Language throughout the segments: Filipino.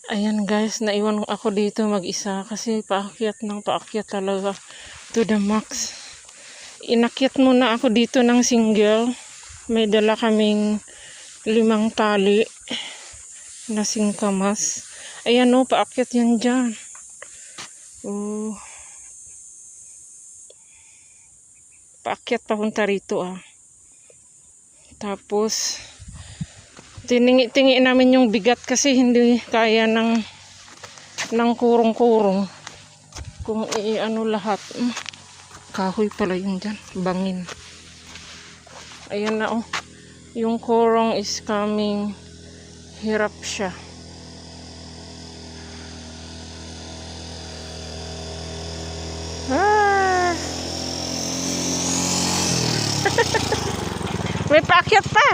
Ayan guys, naiwan ako dito mag-isa kasi paakyat talaga to the max. Inakyat muna ako dito ng single. May dala kaming 5 tali na singkamas. Ayan o, paakyat yan dyan. Oh. Paakyat papunta rito ah. Tapos tiningi-tingi namin yung bigat kasi hindi kaya ng kurong-kurong kung i-ano lahat. Kahoy pala yung dyan, bangin. Ayan na oh, yung kurong is coming. Hirap siya. May paakyat pa.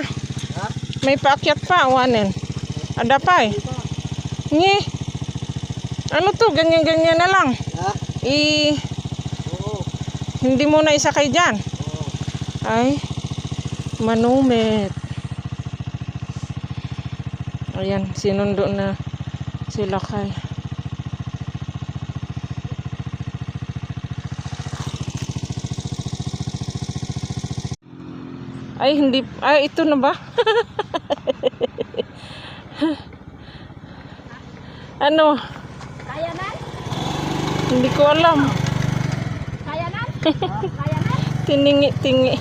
May paakyat pa, wanen. Ada pa eh. Ngi. Ano to, ganyan-ganyan na lang. Hindi mo na isakay dyan. Ay, manumit. Ayan, sinundo na sila kay. Ay, hindi. Ay, ito na ba? Ano? Kaya na? Hindi ko alam. Kaya na? Kaya na? Tiningi-tingi.